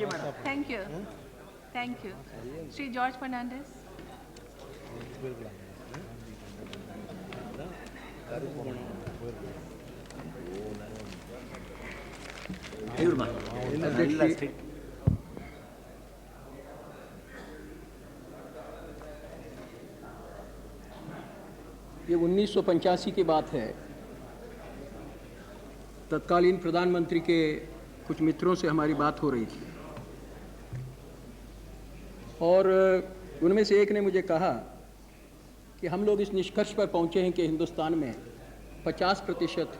Okay, madam. Thank you. Thank you. Sri George Fernandez. ये 1985 की बात है। तत्कालीन प्रधानमंत्री के कुछ मित्रों से हमारी बात हो रही थी और उनमें से एक ने मुझे कहा कि हम लोग इस निष्कर्ष पर पहुंचे हैं कि हिंदुस्तान में 50%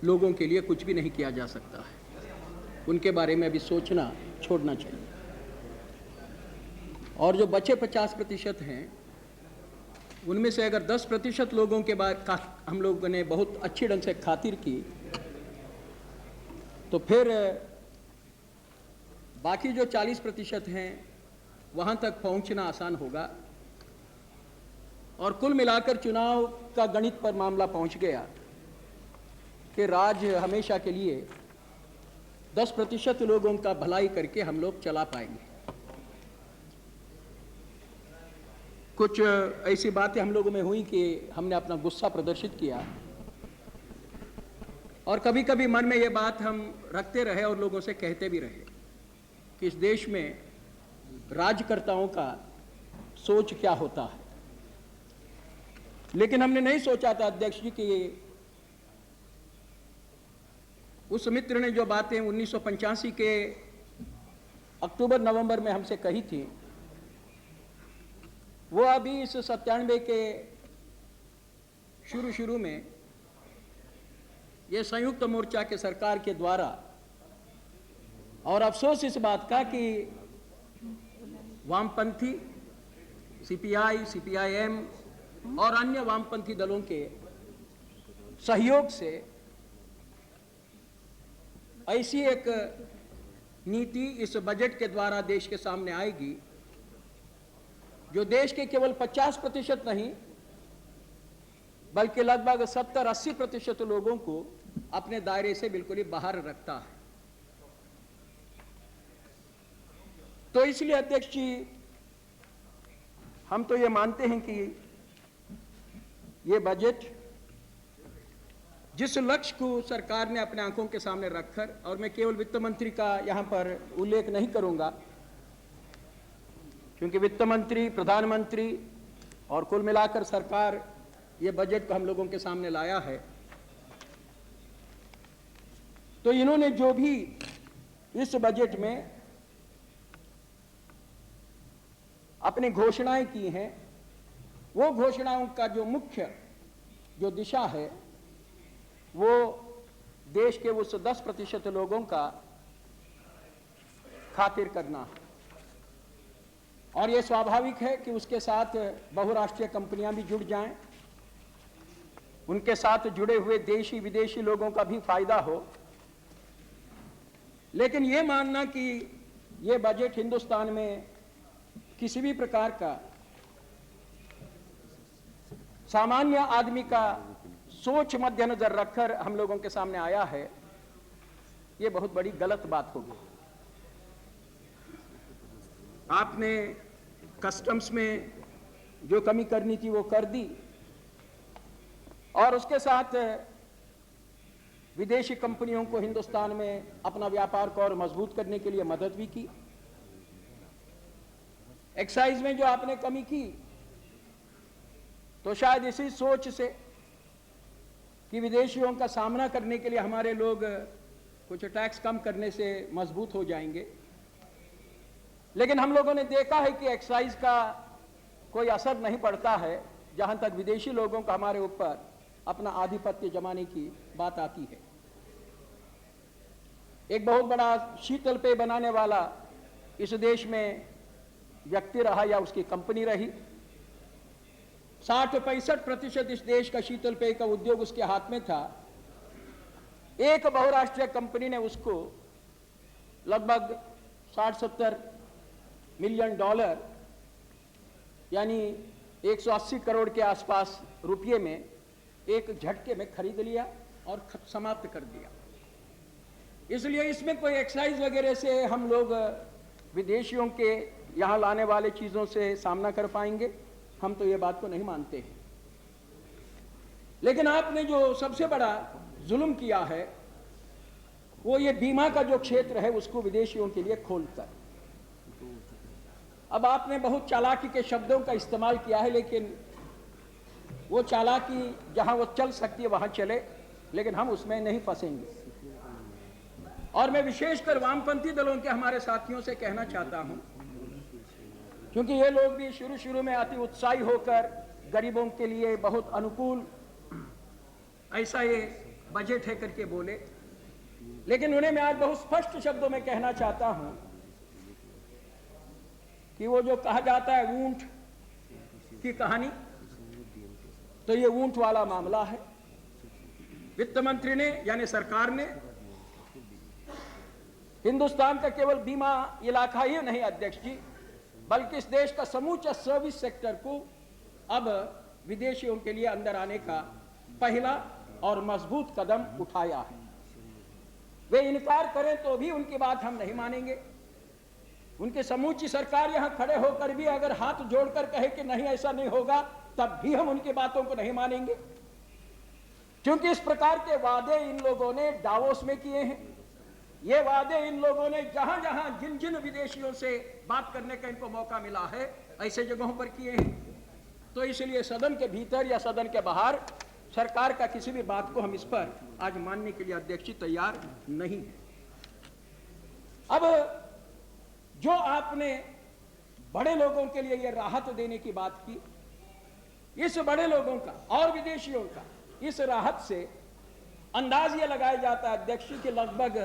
लोगों के लिए कुछ भी नहीं किया जा सकता है, उनके बारे में अभी सोचना छोड़ना चाहिए। और जो बचे 50% हैं, उनमें से अगर 10% लोगों के बाद का हम लोगों ने बहुत अच्छी ढंग से खातिर की तो फिर बाकी जो 40% हैं वहाँ तक पहुँचना आसान होगा। और कुल मिलाकर चुनाव का गणित पर मामला पहुँच गया कि राज्य हमेशा के लिए 10% लोगों का भलाई करके हम लोग चला पाएंगे। कुछ ऐसी बातें हम लोगों में हुई कि हमने अपना गुस्सा प्रदर्शित किया और कभी कभी मन में ये बात हम रखते रहे और लोगों से कहते भी रहे कि इस देश में राज्यकर्ताओं का सोच क्या होता है। लेकिन हमने नहीं सोचा था अध्यक्ष जी कि उस मित्र ने जो बातें 1985 के अक्टूबर नवंबर में हमसे कही थी वो अभी इस 97 के शुरू में ये संयुक्त मोर्चा के सरकार के द्वारा, और अफसोस इस बात का कि वामपंथी सीपीआई, सीपीआईएम और अन्य वामपंथी दलों के सहयोग से ऐसी एक नीति इस बजट के द्वारा देश के सामने आएगी जो देश के केवल 50% नहीं बल्कि लगभग 70-80% लोगों को अपने दायरे से बिल्कुल ही बाहर रखता है। तो इसलिए अध्यक्ष जी हम तो ये मानते हैं कि ये बजट जिस लक्ष्य को सरकार ने अपने आंखों के सामने रखकर, और मैं केवल वित्त मंत्री का यहां पर उल्लेख नहीं करूंगा क्योंकि वित्त मंत्री, प्रधानमंत्री और कुल मिलाकर सरकार ये बजट को हम लोगों के सामने लाया है, तो इन्होंने जो भी इस बजट में अपनी घोषणाएं की हैं वो घोषणाओं का जो मुख्य जो दिशा है वो देश के उस 10% लोगों का खातिर करना है। और ये स्वाभाविक है कि उसके साथ बहुराष्ट्रीय कंपनियां भी जुड़ जाएं, उनके साथ जुड़े हुए देशी विदेशी लोगों का भी फायदा हो। लेकिन ये मानना कि ये बजट हिंदुस्तान में किसी भी प्रकार का सामान्य आदमी का सोच मद्देनजर रखकर हम लोगों के सामने आया है, ये बहुत बड़ी गलत बात होगी। आपने कस्टम्स में जो कमी करनी थी वो कर दी और उसके साथ विदेशी कंपनियों को हिंदुस्तान में अपना व्यापार को और मजबूत करने के लिए मदद भी की। एक्साइज में जो आपने कमी की तो शायद इसी सोच से कि विदेशियों का सामना करने के लिए हमारे लोग कुछ टैक्स कम करने से मजबूत हो जाएंगे। लेकिन हम लोगों ने देखा है कि एक्साइज का कोई असर नहीं पड़ता है जहां तक विदेशी लोगों का हमारे ऊपर अपना आधिपत्य जमाने की बात आती है। एक बहुत बड़ा शीतल पेय बनाने वाला इस देश में व्यक्ति रहा या उसकी कंपनी रही, 60-65% इस देश का शीतल पेय का उद्योग उसके हाथ में था। एक बहुराष्ट्रीय कंपनी ने उसको लगभग 60-70 मिलियन डॉलर यानी 180 करोड़ के आसपास रुपये में एक झटके में खरीद लिया और समाप्त कर दिया। इसलिए इसमें कोई एक्साइज वगैरह से हम लोग विदेशियों के यहाँ लाने वाले चीज़ों से सामना कर पाएंगे, हम तो ये बात को नहीं मानते हैं। लेकिन आपने जो सबसे बड़ा जुल्म किया है वो ये बीमा का जो क्षेत्र है उसको विदेशियों के लिए खोलकर। अब आपने बहुत चालाकी के शब्दों का इस्तेमाल किया है, लेकिन वो चालाकी जहां वो चल सकती है वहां चले, लेकिन हम उसमें नहीं फंसेंगे। और मैं विशेषकर वामपंथी दलों के हमारे साथियों से कहना चाहता हूं, क्योंकि ये लोग भी शुरू में अति उत्साही होकर गरीबों के लिए बहुत अनुकूल ऐसा ये बजट है करके बोले, लेकिन उन्हें मैं आज बहुत स्पष्ट शब्दों में कहना चाहता हूं कि वो जो कहा जाता है ऊंट की कहानी, तो ये ऊंट वाला मामला है। वित्त मंत्री ने यानी सरकार ने हिंदुस्तान का केवल बीमा इलाका ही नहीं अध्यक्ष जी, बल्कि इस देश का समूचा सर्विस सेक्टर को अब विदेशियों के लिए अंदर आने का पहला और मजबूत कदम उठाया है। वे इनकार करें तो भी उनकी बात हम नहीं मानेंगे। उनकी समूची सरकार यहां खड़े होकर भी अगर हाथ जोड़कर कहे कि नहीं ऐसा नहीं होगा, तब भी हम उनकी बातों को नहीं मानेंगे, क्योंकि इस प्रकार के वादे इन लोगों ने दावोस में किए हैं। ये वादे इन लोगों ने जहां जहां जिन जिन विदेशियों से बात करने का इनको मौका मिला है ऐसे जगहों पर किए हैं। तो इसलिए सदन के भीतर या सदन के बाहर सरकार का किसी भी बात को हम इस पर आज मानने के लिए अध्यक्ष जी तैयार नहीं है। अब जो आपने बड़े लोगों के लिए ये राहत देने की बात की, इस बड़े लोगों का और विदेशियों का इस राहत से अंदाज ये लगाया जाता है अध्यक्ष जी कि लगभग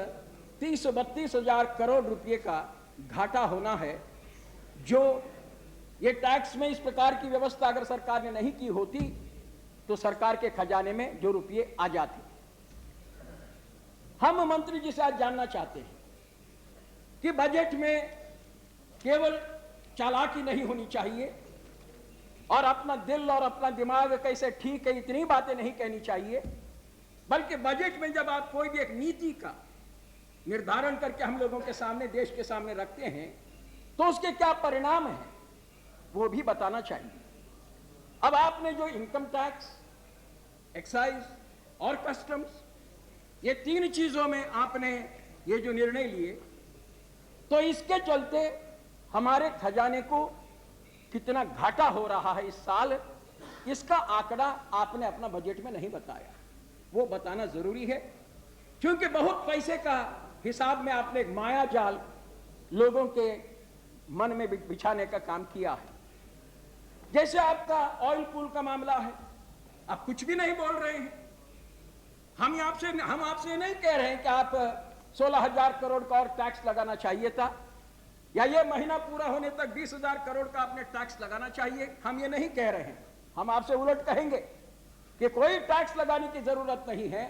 30-32 हजार करोड़ रुपए का घाटा होना है, जो ये टैक्स में इस प्रकार की व्यवस्था अगर सरकार ने नहीं की होती तो सरकार के खजाने में जो रुपये आ जाते। हम मंत्री जी से आज जानना चाहते हैं कि बजट में केवल चालाकी नहीं होनी चाहिए और अपना दिल और अपना दिमाग कैसे ठीक है इतनी बातें नहीं कहनी चाहिए, बल्कि बजट में जब आप कोई भी एक नीति का निर्धारण करके हम लोगों के सामने देश के सामने रखते हैं तो उसके क्या परिणाम हैं वो भी बताना चाहिए। अब आपने जो इनकम टैक्स, एक्साइज और कस्टम्स, ये तीन चीजों में आपने ये जो निर्णय लिए, तो इसके चलते हमारे खजाने को कितना घाटा हो रहा है इस साल, इसका आंकड़ा आपने अपना बजट में नहीं बताया। वो बताना जरूरी है, क्योंकि बहुत पैसे का हिसाब में आपने एक माया जाल लोगों के मन में बिछाने का काम किया है। जैसे आपका ऑयल पूल का मामला है, आप कुछ भी नहीं बोल रहे हैं। हम आपसे नहीं कह रहे हैं कि आप 16,000 करोड़ का और टैक्स लगाना चाहिए था, या ये महीना पूरा होने तक 20,000 करोड़ का आपने टैक्स लगाना चाहिए। हम ये नहीं कह रहे हैं। हम आपसे उलट कहेंगे कि कोई टैक्स लगाने की जरूरत नहीं है।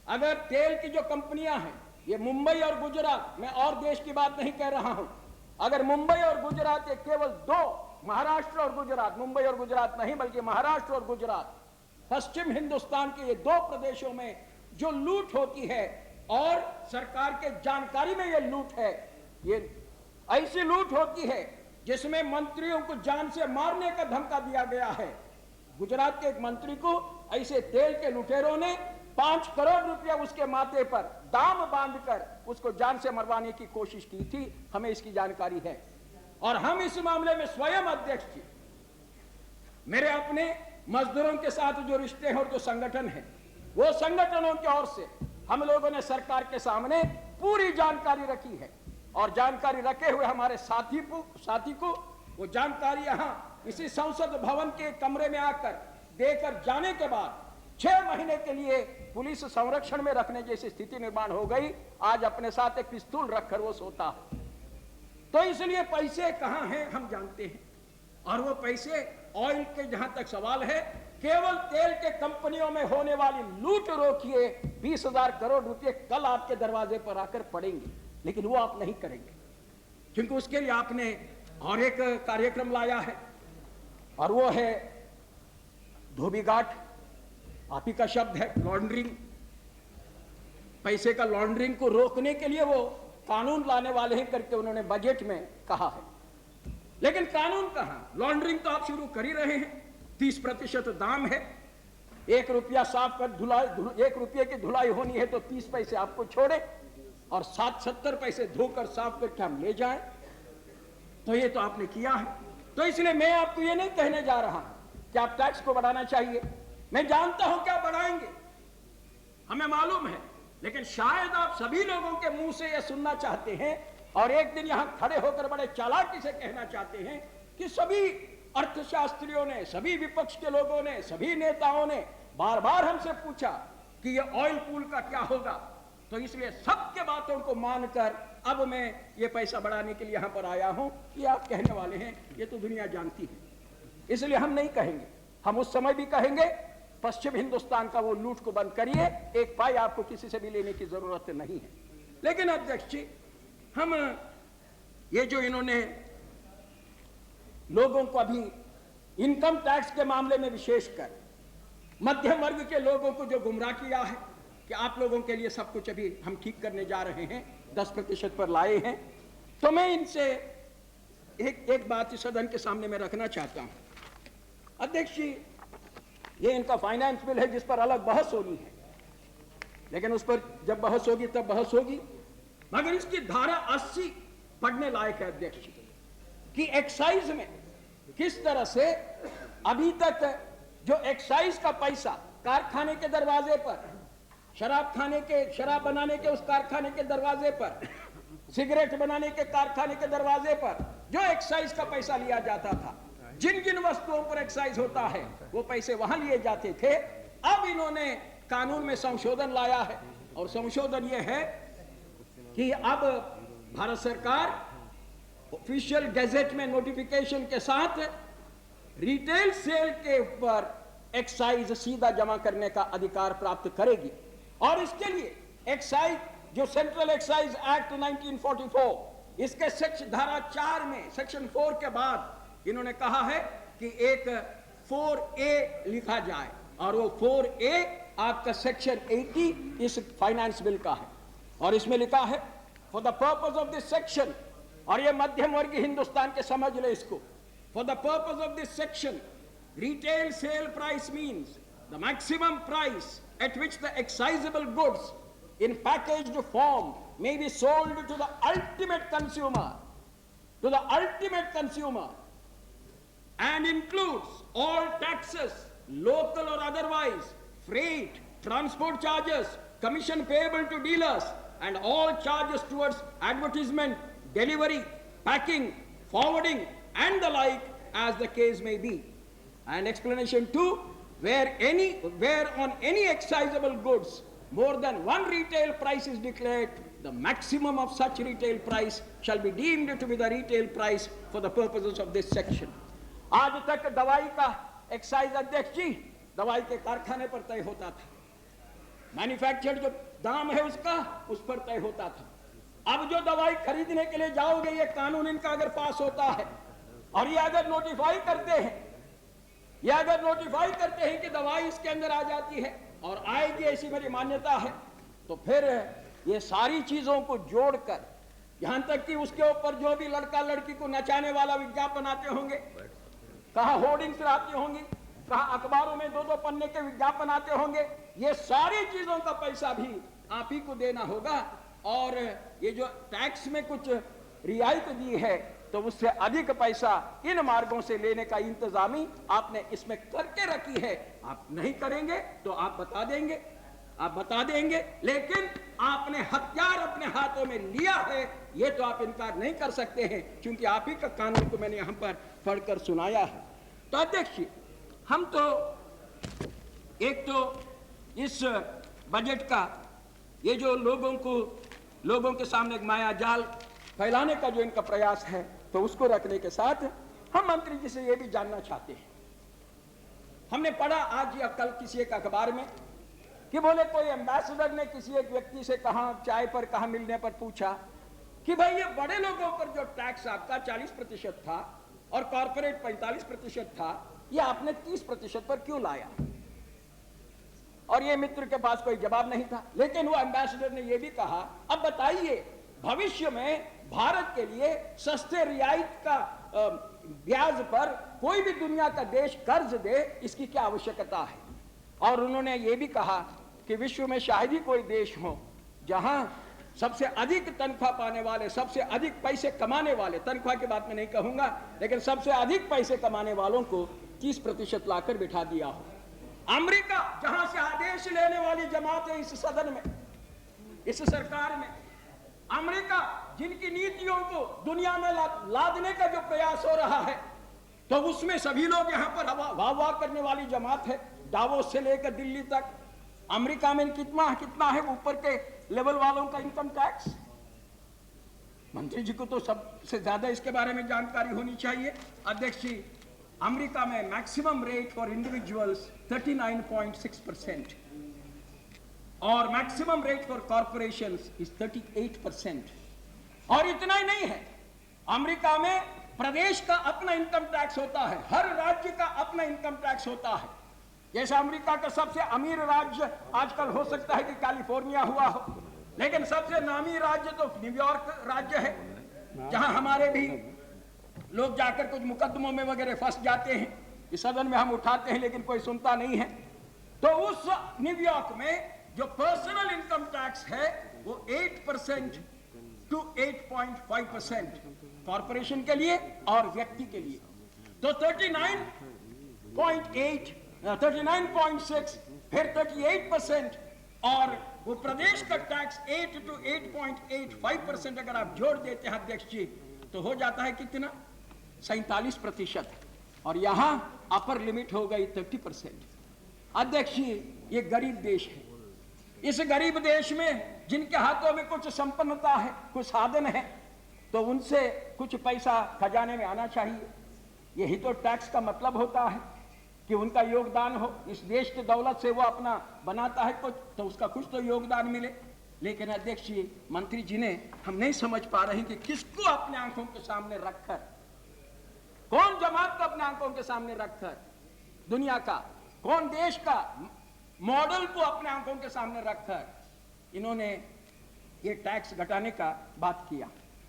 अगर तेल की जो कंपनियां हैं, ये मुंबई और गुजरात, मैं और देश की बात नहीं कह रहा हूं, अगर मुंबई और गुजरात ये केवल दो, महाराष्ट्र और गुजरात, मुंबई और गुजरात नहीं बल्कि महाराष्ट्र और गुजरात, पश्चिम हिंदुस्तान के ये दो प्रदेशों में जो लूट होती है और सरकार के जानकारी में ये लूट है, ये ऐसी लूट होती है जिसमें मंत्रियों को जान से मारने का धमका दिया गया है। गुजरात के एक मंत्री को ऐसे तेल के लुटेरों ने 5 करोड़ रुपया उसके माथे पर दाम बांधकर उसको जान से मरवाने की कोशिश की थी। हमें इसकी जानकारी है और हम इस मामले में स्वयं अध्यक्ष जी, मेरे अपने मजदूरों के साथ जो रिश्ते हैं और जो संगठन है, वो संगठनों की ओर से हम लोगों ने सरकार के सामने पूरी जानकारी रखी है और जानकारी रखे हुए हमारे साथी को वो जानकारी यहां इसी संसद भवन के कमरे में आकर देकर जाने के बाद 6 महीने के लिए पुलिस संरक्षण में रखने जैसी स्थिति निर्माण हो गई। आज अपने साथ एक पिस्तौल रखकर वो सोता है। तो इसलिए पैसे कहां हैं हम जानते हैं, और वो पैसे ऑयल के जहां तक सवाल है, केवल तेल के कंपनियों में होने वाली लूट रोकिए 20,000 करोड़ रुपए कल आपके दरवाजे पर आकर पड़ेंगे, लेकिन वो आप नहीं करेंगे, क्योंकि उसके लिए आपने और एक कार्यक्रम लाया है और वो है धोबी घाट, आप ही का शब्द है, लॉन्ड्रिंग। पैसे का लॉन्ड्रिंग को रोकने के लिए वो कानून लाने वाले हैं करके उन्होंने बजट में कहा है। लेकिन कानून कहां, लॉन्ड्रिंग तो आप शुरू कर ही रहे हैं। 30% दाम है, 1 रुपया साफ कर धुलाई, 1 रुपये की धुलाई होनी है तो 30 पैसे आपको छोड़े और 70 पैसे धोकर साफ करके हम ले जाएं। तो ये तो आपने किया है। तो इसलिए मैं आपको ये नहीं कहने जा रहा कि आप टैक्स को बढ़ाना चाहिए। मैं जानता हूं क्या बढ़ाएंगे, हमें मालूम है, लेकिन शायद आप सभी लोगों के मुंह से यह सुनना चाहते हैं और एक दिन यहां खड़े होकर बड़े चालाकी से कहना चाहते हैं कि सभी अर्थशास्त्रियों ने, सभी विपक्ष के लोगों ने, सभी नेताओं ने बार बार हमसे पूछा कि ये ऑयल पूल का क्या होगा। तो इसलिए सबके बातों को मानकर अब मैं ये पैसा बढ़ाने के लिए यहां पर आया हूं। ये आप कहने वाले हैं, ये तो दुनिया जानती है, इसलिए हम नहीं कहेंगे। हम उस समय भी कहेंगे पश्चिम हिंदुस्तान का वो लूट को बंद करिए, एक पाई आपको किसी से भी लेने की जरूरत नहीं है। लेकिन अध्यक्ष जी, हम ये जो इन्होंने लोगों को अभी इनकम टैक्स के मामले में विशेषकर मध्यम वर्ग के लोगों को जो गुमराह किया है कि आप लोगों के लिए सब कुछ अभी हम ठीक करने जा रहे हैं, 10% पर लाए हैं, तो मैं इनसे एक बात इस सदन के सामने में रखना चाहता हूं। अध्यक्ष जी, ये इनका फाइनेंस बिल है जिस पर अलग बहस होनी है, लेकिन उस पर जब बहस होगी तब बहस होगी। मगर इसकी धारा 80 पढ़ने लायक है अध्यक्ष जी, कि एक्साइज में किस तरह से अभी तक जो एक्साइज का पैसा कारखाने के दरवाजे पर, शराब बनाने के उस कारखाने के दरवाजे पर, सिगरेट बनाने के कारखाने के दरवाजे पर जो एक्साइज का पैसा लिया जाता था, जिन जिन वस्तुओं पर एक्साइज होता है वो पैसे वहां लिए जाते थे। अब इन्होंने कानून में संशोधन लाया है और संशोधन ये है कि अब भारत सरकार ऑफिशियल गैजेट में नोटिफिकेशन के साथ रिटेल सेल के ऊपर एक्साइज सीधा जमा करने का अधिकार प्राप्त करेगी। और इसके लिए एक्साइज जो सेंट्रल एक्साइज एक्ट 1944, इसके धारा 4 में सेक्शन 4 के बाद इन्होंने कहा है कि एक 4A लिखा जाए, और वो 4A आपका सेक्शन 80 इस फाइनेंस बिल का है। और इसमें लिखा है for the purpose of this section, और ये मध्यम वर्गीय हिंदुस्तान के समझ ले इसको, for the purpose of this section retail sale price means the maximum price at which the excisable goods in packaged form may be sold to the ultimate consumer, and includes all taxes, local or otherwise, freight, transport charges, commission payable to dealers, and all charges towards advertisement, delivery, packing, forwarding, and the like, as the case may be. And explanation 2, where on any excisable goods more than one retail price is declared, the maximum of such retail price shall be deemed to be the retail price for the purposes of this section. आज तक दवाई का excise अध्यक्ष जी दवाई के कारखाने पर तय होता था, मैन्युफैक्चर्ड जो दाम है उसका उस पर तय होता था। अब जो दवाई खरीदने के लिए जाओगे, ये कानून इनका अगर पास होता है और ये अगर नोटिफाई करते हैं कि दवाई इसके अंदर आ जाती है और आएगी, ऐसी मेरी मान्यता है, तो फिर ये सारी चीजों को जोड़कर यहां तक कि उसके ऊपर जो भी लड़का लड़की को नचाने वाला विज्ञापन आते होंगे, कहा होर्डिंग्स आती होंगी, कहा अखबारों में 2-2 पन्ने के विज्ञापन आते होंगे, ये सारी चीजों का पैसा भी आप ही को देना होगा। और ये जो टैक्स में कुछ रियायत दी है तो उससे अधिक पैसा इन मार्गों से लेने का इंतजामी आपने इसमें करके रखी है। आप नहीं करेंगे तो आप बता देंगे, लेकिन आपने हथियार अपने हाथों में लिया है, ये तो आप इनकार नहीं कर सकते हैं, क्योंकि आप ही का कानून को मैंने यहां पर पढ़कर सुनाया है। तो अध्यक्ष, हम तो एक तो इस बजट का ये जो लोगों के सामने एक माया जाल फैलाने का जो इनका प्रयास है, तो उसको रखने के साथ हम मंत्री जी से ये भी जानना चाहते हैं। हमने पढ़ा आज या कल किसी एक अखबार में कि बोले कोई एम्बेसडर ने किसी एक व्यक्ति से कहा, चाय पर कहा मिलने पर पूछा कि भाई ये बड़े लोगों पर जो टैक्स आपका 40% था और कॉर्पोरेट 45% था, ये आपने 30% पर क्यों लाया? और ये मित्र के पास कोई जवाब नहीं था। लेकिन वो एम्बेसडर ने ये भी कहा, अब बताइए भविष्य में भारत के लिए सस्ते रियायत का ब्याज पर कोई भी दुनिया का देश कर्ज दे, इसकी क्या आवश्यकता है। और उन्होंने ये भी कहा कि विश्व में शायद ही कोई देश हो जहां सबसे अधिक तनख्वाह पाने वाले, सबसे अधिक पैसे कमाने वाले, तनख्वाह की बात मैं नहीं कहूंगा, लेकिन सबसे अधिक पैसे कमाने वालों को 30% लाकर बिठा दिया हो। अमेरिका, जहां से आदेश लेने वाली जमात है इस सदन में, इस सरकार में, अमेरिका जिनकी नीतियों को दुनिया में लादने का जो प्रयास हो रहा है, तो उसमें सभी लोग यहां पर वाह वाह करने वाली जमात है। डावोस से लेकर दिल्ली तक अमेरिका में कितना है ऊपर के लेवल वालों का इनकम टैक्स। मंत्री जी को तो सबसे ज्यादा इसके बारे में जानकारी होनी चाहिए। अध्यक्ष जी, अमेरिका में मैक्सिमम रेट फॉर इंडिविजुअल्स 39.6% और maximum rate for corporations is 38%। और इतना ही नहीं है, अमेरिका में प्रदेश का अपना इनकम टैक्स होता है, हर राज्य का अपना इनकम टैक्स होता है। जैसे अमेरिका का सबसे अमीर राज्य आजकल हो सकता है कि कैलिफोर्निया हुआ हो, लेकिन सबसे नामी राज्य तो न्यूयॉर्क राज्य है, जहां हमारे भी लोग जाकर कुछ मुकदमों में वगैरह फंस जाते हैं। इस सदन में हम उठाते हैं लेकिन कोई सुनता नहीं है। तो उस न्यूयॉर्क में जो पर्सनल इनकम टैक्स है वो 8% to 8.5% कॉर्पोरेशन के लिए और व्यक्ति के लिए, तो 39.6 फिर 38%, और वो प्रदेश का टैक्स 8 to 8.85% अगर आप जोड़ देते हैं अध्यक्ष जी, तो हो जाता है कितना, 47%। और यहां अपर लिमिट हो गई 30%। अध्यक्ष जी, ये गरीब देश है। इस गरीब देश में जिनके हाथों में कुछ संपन्नता है, कुछ साधन है, तो उनसे कुछ पैसा खजाने में आना चाहिए। यही तो टैक्स का मतलब होता है कि उनका योगदान हो। इस देश की दौलत से वो अपना बनाता है कुछ, तो उसका कुछ तो योगदान मिले। लेकिन अध्यक्ष जी, मंत्री जी ने, हम नहीं समझ पा रहे हैं कि किसको अपने आंखों के सामने रखकर, कौन जमात को अपने आंखों के सामने रखकर, दुनिया का कौन देश का मॉडल को अपने आंखों के सामने रखकर इन्होंने ये टैक्स घटाने का बात किया।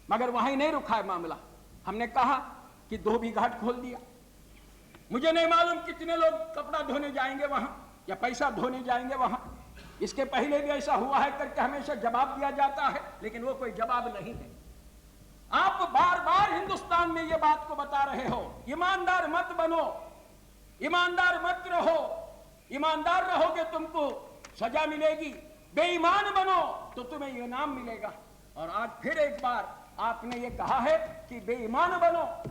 मगर वहीं नहीं रुका है मामला। हमने कहा कि धोबी घाट खोल दिया। मुझे नहीं मालूम कितने लोग कपड़ा धोने जाएंगे वहां या पैसा धोने जाएंगे वहां। इसके पहले भी ऐसा हुआ है करके हमेशा जवाब दिया जाता है, लेकिन वो कोई जवाब नहीं है। आप बार बार हिंदुस्तान में ये बात को बता रहे हो, ईमानदार मत बनो, ईमानदार मत रहो, ईमानदार रहोगे तुमको सजा मिलेगी, बेईमान बनो तो तुम्हें इनाम मिलेगा। और आज फिर एक बार आपने ये कहा है कि बेईमान बनो,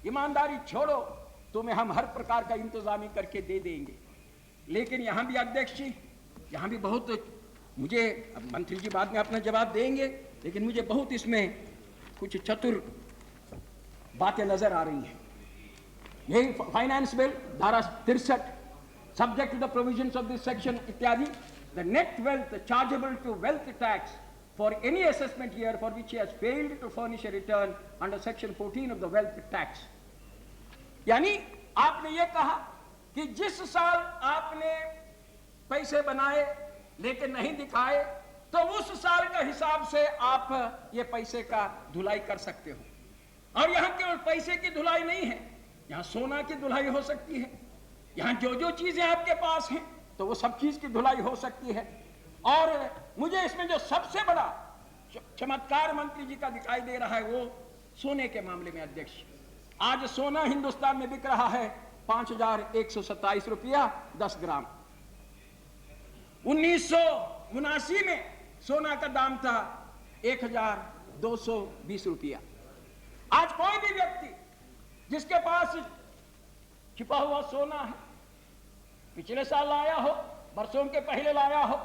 ईमानदारी छोड़ो, तुम्हें हम हर प्रकार का इंतजामी करके दे देंगे। लेकिन यहां भी अध्यक्ष जी, यहां भी बहुत, मुझे मंत्री जी बाद में अपना जवाब देंगे, लेकिन मुझे बहुत इसमें कुछ चतुर बातें नजर आ रही हैं। यही फाइनेंस बिल धारा 63, subject to the provisions of this section इत्यादि, the net wealth chargeable to wealth tax for any assessment year for which he has failed to furnish a return under section 14 of the wealth tax. यानी आपने ये कहा कि जिस साल आपने पैसे बनाए लेकिन नहीं दिखाए, तो उस साल का हिसाब से आप ये पैसे का धुलाई कर सकते हो। और यहां केवल पैसे की धुलाई नहीं है, यहां सोना की धुलाई हो सकती है, यहां जो जो चीजें आपके पास हैं तो वो सब चीज की धुलाई हो सकती है। और मुझे इसमें जो सबसे बड़ा चमत्कार मंत्री जी का दिखाई दे रहा है वो सोने के मामले में। अध्यक्ष, आज सोना हिंदुस्तान में बिक रहा है 5,127 रुपया 10 ग्राम। 1979 में सोना का दाम था 1,220 रुपया। आज कोई भी व्यक्ति जिसके पास छिपा हुआ सोना है, पिछले साल लाया हो, बरसों के पहले लाया हो,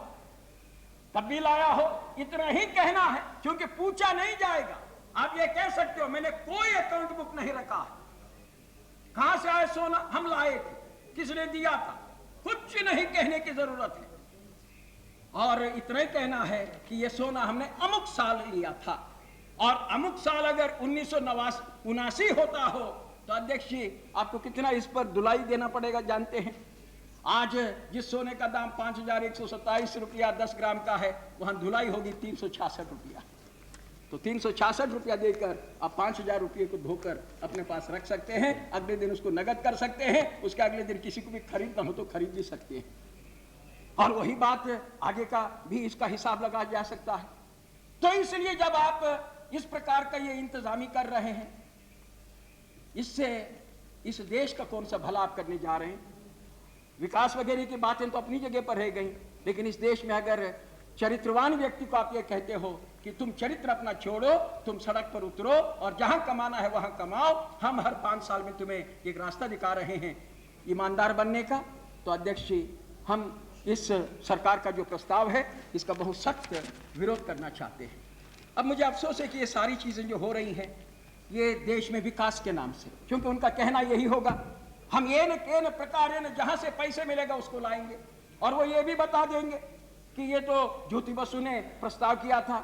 तब भी लाया हो, इतना ही कहना है, क्योंकि पूछा नहीं जाएगा। आप ये कह सकते हो मैंने कोई अकाउंट बुक नहीं रखा है, कहां से आया सोना, हम लाए थे, किसने दिया था, कुछ नहीं कहने की जरूरत है। और इतना ही कहना है कि ये सोना हमने अमुक साल लिया था। और अमुक साल अगर 1979 होता हो तो अध्यक्ष जी आपको कितना इस पर धुलाई देना पड़ेगा जानते हैं? आज जिस सोने का दाम 5,127 रुपया 10 ग्राम का है, वहां धुलाई होगी 366 रुपया। तो 366 रुपया देकर आप 5,000 रुपये को धोकर अपने पास रख सकते हैं, अगले दिन उसको नगद कर सकते हैं, उसके अगले दिन किसी को भी खरीदना हो तो खरीद भी सकते हैं। और वही बात आगे का भी इसका हिसाब लगाया जा सकता है। तो इसलिए जब आप इस प्रकार का ये इंतजामी कर रहे हैं, इससे इस देश का कौन सा भला आप करने जा रहे हैं? विकास वगैरह की बातें तो अपनी जगह पर रह गई, लेकिन इस देश में अगर चरित्रवान व्यक्ति को आप ये कहते हो कि तुम चरित्र अपना छोड़ो, तुम सड़क पर उतरो और जहां कमाना है वहां कमाओ, हम हर 5 साल में तुम्हें एक रास्ता दिखा रहे हैं ईमानदार बनने का, तो अध्यक्ष जी हम इस सरकार का जो प्रस्ताव है इसका बहुत सख्त विरोध करना चाहते हैं। अब मुझे अफसोस है कि ये सारी चीजें जो हो रही हैं ये देश में विकास के नाम से, क्योंकि उनका कहना यही होगा हम ये न के न प्रकार न जहां से पैसे मिलेगा उसको लाएंगे, और वो ये भी बता देंगे कि ये तो ज्योति बसु ने प्रस्ताव किया था,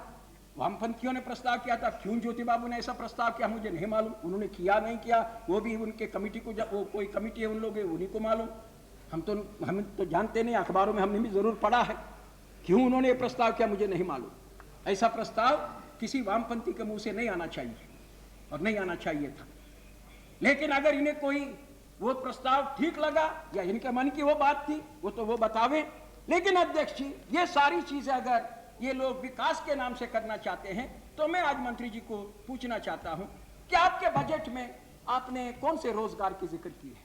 वामपंथियों ने प्रस्ताव किया था। क्यों ज्योति बाबू ने ऐसा प्रस्ताव किया मुझे नहीं मालूम, उन्होंने किया नहीं किया वो भी उनके कमिटी को, वो कोई कमिटी है उन लोग उन्हीं को मालूम, हम तो जानते नहीं, अखबारों में हमने भी जरूर पढ़ा है। क्यों उन्होंने ये प्रस्ताव किया मुझे नहीं मालूम। ऐसा प्रस्ताव किसी वामपंथी के मुंह से नहीं आना चाहिए और नहीं आना चाहिए था। लेकिन अगर इन्हें कोई वो प्रस्ताव ठीक लगा या इनके मन की वो बात थी वो तो वो बतावे। लेकिन अध्यक्ष जी ये सारी चीजें अगर ये लोग विकास के नाम से करना चाहते हैं तो मैं आज मंत्री जी को पूछना चाहता हूं कि आपके बजट में आपने कौन से रोजगार की जिक्र की है?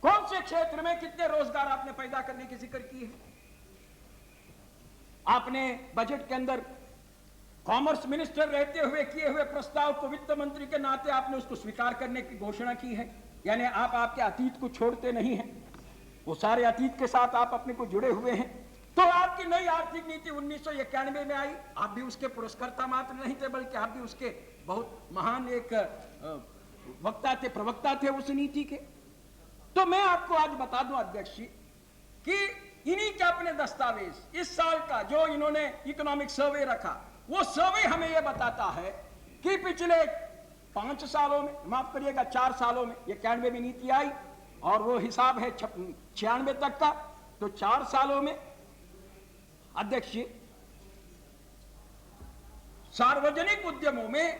कौन से क्षेत्र में कितने रोजगार आपने पैदा करने की जिक्र की है? आपने बजट के अंदर कॉमर्स मिनिस्टर रहते हुए किए हुए प्रस्ताव को वित्त मंत्री के नाते आपने उसको स्वीकार करने की घोषणा की है। यानी आप आपके अतीत को छोड़ते नहीं हैं, वो सारे अतीत के साथ आप अपने को जुड़े हुए हैं। तो आपकी नई आर्थिक नीति 1991 में आई, आप भी उसके पुरस्कर्ता मात्र नहीं थे बल्कि आप भी उसके बहुत महान एक वक्ता थे, प्रवक्ता थे उस नीति के। तो मैं आपको आज बता दूं अध्यक्ष जी कि इन्हीं के अपने दस्तावेज इस साल का जो इन्होंने इकोनॉमिक सर्वे रखा, वो सर्वे हमें यह बताता है कि पिछले 5 सालों में, माफ करिएगा 4 सालों में, ये 91 में नीति आई और वो हिसाब है 96 तक का, तो 4 सालों में अध्यक्ष जी सार्वजनिक उद्यमों में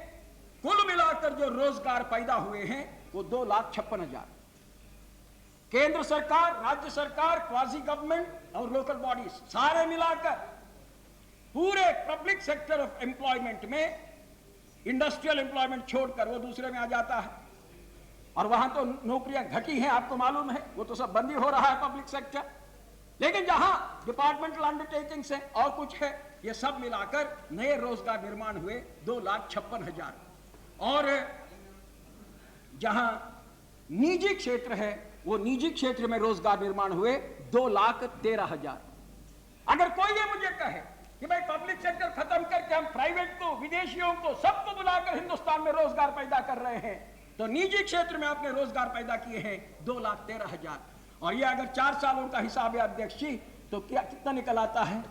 कुल मिलाकर जो रोजगार पैदा हुए हैं वो 2,56,000। केंद्र सरकार, राज्य सरकार, क्वाजी गवर्नमेंट और लोकल बॉडीज सारे मिलाकर पूरे पब्लिक सेक्टर ऑफ एम्प्लॉयमेंट में, इंडस्ट्रियल एम्प्लॉयमेंट छोड़कर वो दूसरे में आ जाता है। और वहां तो नौकरियां घटी हैं, आपको मालूम है, वो तो सब बंदी हो रहा है पब्लिक सेक्टर। लेकिन जहां डिपार्टमेंटल अंडरटेकिंग्स है और कुछ है, ये सब मिलाकर नए रोजगार निर्माण हुए 2,56,000। और जहां निजी क्षेत्र है वो निजी क्षेत्र में रोजगार निर्माण हुए 2,13,000। अगर कोई ये मुझे कहे कि भाई पब्लिक सेक्टर खत्म करके हम प्राइवेट को, विदेशियों को, सबको बुलाकर हिंदुस्तान में रोजगार पैदा कर रहे हैं, तो निजी क्षेत्र में आपने रोजगार पैदा किए हैं 2,13,000। और ये अगर 4 सालों का हिसाब है अध्यक्ष जी, तो क्या कितना निकल आता है?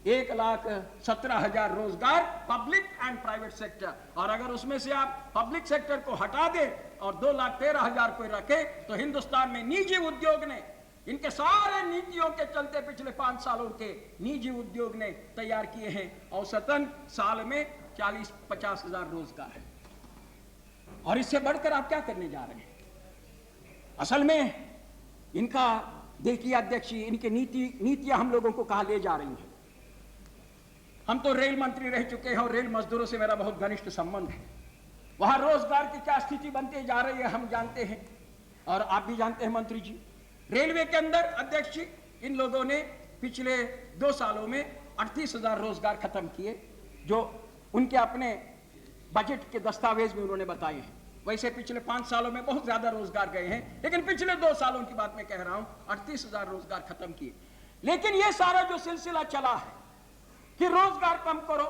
1,17,000 रोजगार पब्लिक एंड प्राइवेट सेक्टर। और अगर उसमें से आप पब्लिक सेक्टर को हटा दें और 2,13,000 को रखें, तो हिंदुस्तान में निजी उद्योग ने, इनके सारे नीतियों के चलते पिछले 5 सालों के निजी उद्योग ने तैयार किए हैं औसतन साल में 40-50,000 रोजगार है। और इससे बढ़कर आप क्या करने जा रहे हैं? असल में इनका देखिए अध्यक्ष जी, इनकी नीतियां हम लोगों को कहां ले जा रही हैं। हम तो रेल मंत्री रह चुके हैं और रेल मजदूरों से मेरा बहुत घनिष्ठ संबंध है। वहां रोजगार की क्या स्थिति बनती जा रही है हम जानते हैं और आप भी जानते हैं मंत्री जी। रेलवे के अंदर अध्यक्ष जी इन लोगों ने पिछले 2 सालों में 38,000 रोजगार खत्म किए, जो उनके अपने बजट के दस्तावेज में उन्होंने बताए हैं। वैसे पिछले 5 सालों में बहुत ज्यादा रोजगार गए हैं, लेकिन पिछले 2 सालों की बात मैं कह रहा हूं, 38,000 रोजगार खत्म किए। लेकिन यह सारा जो सिलसिला चला है कि रोजगार कम करो,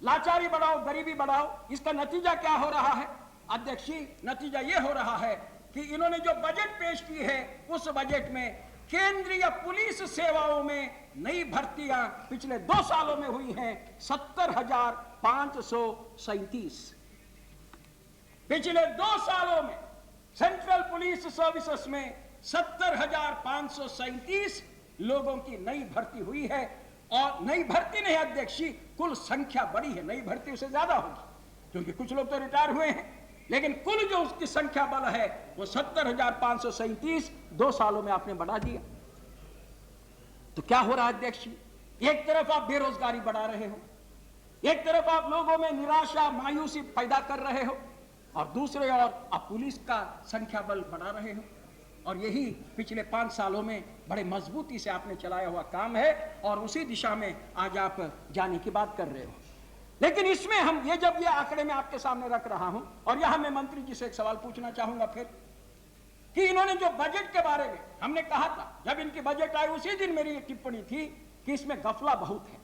लाचारी बढ़ाओ, गरीबी बढ़ाओ, इसका नतीजा क्या हो रहा है अध्यक्ष जी? नतीजा यह हो रहा है कि इन्होंने जो बजट पेश की है उस बजट में केंद्रीय पुलिस सेवाओं में नई भर्तियां पिछले 2 सालों में हुई हैं 70,537। पिछले 2 सालों में सेंट्रल पुलिस सर्विसेज में 70,537 लोगों की नई भर्ती हुई है। और नई भर्ती नहीं अध्यक्ष जी, कुल संख्या बढ़ी है, नई भर्ती उससे ज्यादा होगी क्योंकि कुछ लोग तो रिटायर हुए हैं, लेकिन कुल जो उसकी संख्या बल है वो 70,537 2 सालों में आपने बढ़ा दिया। तो क्या हो रहा है अध्यक्ष जी? एक तरफ आप बेरोजगारी बढ़ा रहे हो, एक तरफ आप लोगों में निराशा मायूसी पैदा कर रहे हो, और दूसरे ओर आप पुलिस का संख्या बल बढ़ा रहे हो। और यही पिछले 5 सालों में बड़े मजबूती से आपने चलाया हुआ काम है और उसी दिशा में आज आप जाने की बात कर रहे हो। लेकिन इसमें हम जब ये आंकड़े में आपके सामने रख रहा हूं, और यहां मैं मंत्री जी से एक सवाल पूछना चाहूंगा फिर कि इन्होंने जो बजट के बारे में हमने कहा था, जब इनकी बजट आई उसी दिन मेरी टिप्पणी थी कि इसमें गफला बहुत है,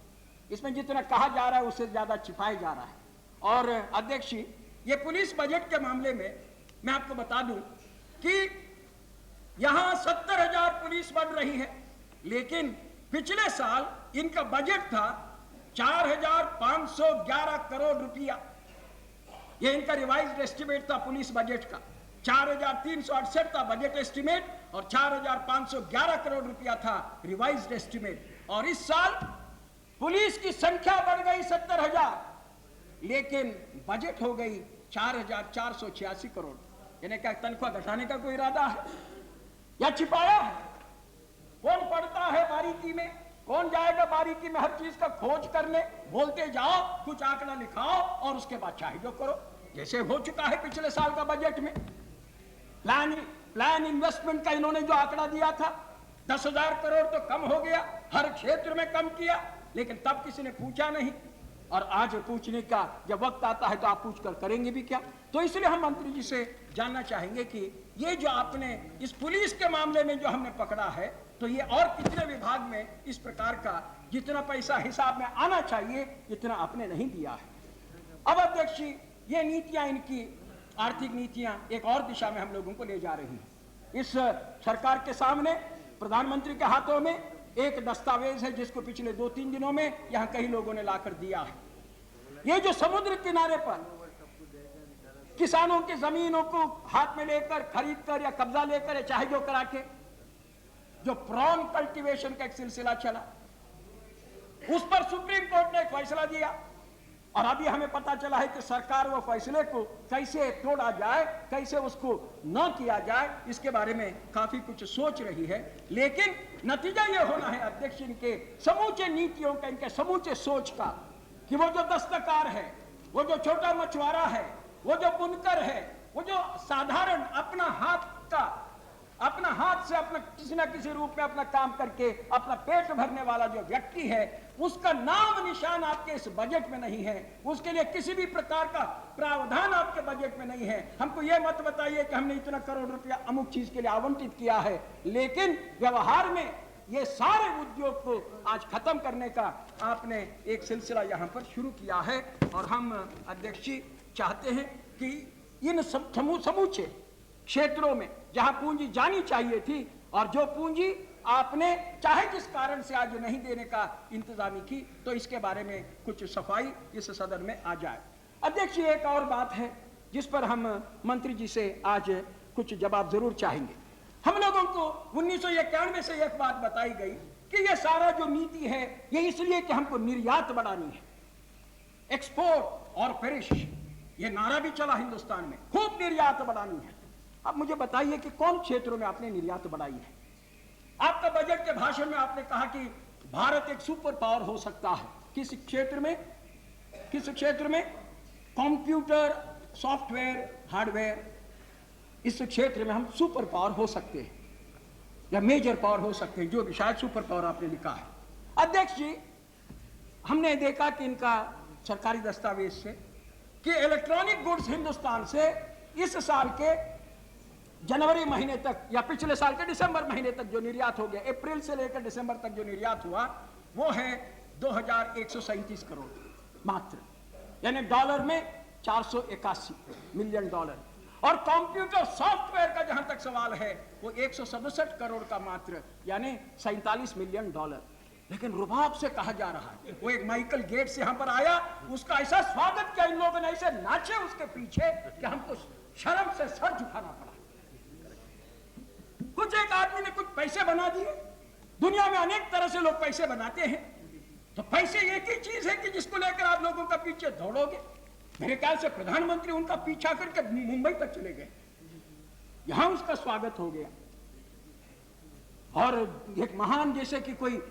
इसमें जितना कहा जा रहा है उससे ज्यादा छिपाया जा रहा है। और अध्यक्ष जी, ये पुलिस बजट के मामले में मैं आपको बता दूं कि यहां 70,000 पुलिस बढ़ रही है, लेकिन पिछले साल इनका बजट था 4,511 करोड़ रुपया। ये इनका रिवाइज्ड एस्टिमेट था पुलिस बजट का। 4,368 था बजट एस्टिमेट और 4,511 करोड़ रुपया था रिवाइज्ड एस्टिमेट। और इस साल पुलिस की संख्या बढ़ गई 70,000, लेकिन बजट हो गई 4,486 करोड़। यानी क्या तनख्वाह घटाने का कोई इरादा है या छिपाया है? कौन पढ़ता है बारीकी में, कौन जाएगा बारीकी में हर चीज का खोज करने? बोलते जाओ, कुछ आंकड़ा लिखाओ और उसके बाद चाहे जो करो, जैसे हो चुका है पिछले साल का बजट में। प्लान इन्वेस्टमेंट का इन्होंने जो आंकड़ा दिया था 10,000 करोड़ तो कम हो गया, हर क्षेत्र में कम किया, लेकिन तब किसी ने पूछा नहीं। और आज पूछने का जब वक्त आता है तो आप पूछकर करेंगे भी क्या? तो इसलिए हम मंत्री जी से जानना चाहेंगे कि ये जो आपने इस पुलिस के मामले में जो हमने पकड़ा है, तो ये और कितने विभाग में इस प्रकार का जितना पैसा हिसाब में आना चाहिए इतना आपने नहीं दिया है। अब अध्यक्ष जी, ये नीतियां, इनकी आर्थिक नीतियां एक और दिशा में हम लोगों को ले जा रही हैं। इस सरकार के सामने प्रधानमंत्री के हाथों में एक दस्तावेज है जिसको पिछले 2-3 दिनों में यहां कई लोगों ने लाकर दिया है। ये जो समुद्र किनारे पर किसानों की जमीनों को हाथ में लेकर, खरीद कर या कब्जा लेकर या चाहे जो करा के जो प्रॉन कल्टीवेशन का एक सिलसिला चला, उस पर सुप्रीम कोर्ट ने एक फैसला दिया और अभी हमें पता चला है कि सरकार वो फैसले को कैसे तोड़ा जाए, कैसे उसको न किया जाए, इसके बारे में काफी कुछ सोच रही है। लेकिन नतीजा ये होना है अध्यक्ष इनके समूचे नीतियों का, इनके समूचे सोच का, कि वो जो दस्तकार है, वो जो छोटा मछुआरा है, वो जो बुनकर है, वो जो साधारण अपना हाथ से अपना किसी न किसी रूप में अपना काम करके अपना पेट भरने वाला जो व्यक्ति है, उसका नाम निशान आपके इस बजट में नहीं है, उसके लिए किसी भी प्रकार का प्रावधान आपके बजट में नहीं है। हमको यह मत बताइए कि हमने इतना करोड़ रुपया अमुक चीज के लिए आवंटित किया है, लेकिन व्यवहार में ये सारे उद्योग को आज खत्म करने का आपने एक सिलसिला यहाँ पर शुरू किया है। और हम अध्यक्ष जी चाहते हैं कि इन समूचे क्षेत्रों में जहां पूंजी जानी चाहिए थी और जो पूंजी आपने चाहे जिस कारण से आज नहीं देने का इंतजामी की, तो इसके बारे में कुछ सफाई इस सदन में आ जाए। अध्यक्ष जी, एक और बात है जिस पर हम मंत्री जी से आज कुछ जवाब जरूर चाहेंगे। हम लोगों को 1991 से एक बात बताई गई कि ये सारा जो नीति है ये इसलिए कि हमको निर्यात बढ़ानी है, एक्सपोर्ट और पेरिश, ये नारा भी चला हिंदुस्तान में, खूब निर्यात बढ़ानी है। अब मुझे बताइए कि कौन क्षेत्रों में आपने निर्यात बढ़ाई है? आपका बजट के भाषण में आपने कहा कि भारत एक सुपर पावर हो सकता है। किस क्षेत्र में? किस क्षेत्र में? कंप्यूटर, सॉफ्टवेयर, हार्डवेयर, इस क्षेत्र में हम सुपर पावर हो सकते हैं या मेजर पावर हो सकते हैं, जो भी शायद सुपर पावर आपने लिखा है। अध्यक्ष जी, हमने देखा कि इनका सरकारी दस्तावेज से कि इलेक्ट्रॉनिक गुड्स हिंदुस्तान से इस साल के जनवरी महीने तक या पिछले साल के दिसंबर महीने तक जो निर्यात हो गया, अप्रैल से लेकर दिसंबर तक जो निर्यात हुआ वो है 2,137 करोड़ मात्र, यानी डॉलर में 481 मिलियन डॉलर। और कंप्यूटर सॉफ्टवेयर का जहां तक सवाल है वो 167 करोड़ का मात्र, यानी 47 मिलियन डॉलर। लेकिन रुबाब से कहा जा रहा है, वो एक माइकल गेट्स यहां पर आया, उसका ऐसा स्वागत किया इन लोगों ने, ऐसे नाचे उसके पीछे कि हमको शर्म से सर झुकाना पड़ा। कुछ एक आदमी ने कुछ पैसे बना दिए। दुनिया में अनेक तरह से लोग पैसे बनाते हैं, तो पैसे एक ही चीज है कि जिसको लेकर आप लोगों का पीछे दौड़ोगे। मेरे ख्याल से प्रधानमंत्री उनका पीछा करके मुंबई तक चले गए, यहां उसका स्वागत हो गया। और एक महान, जैसे कि कोई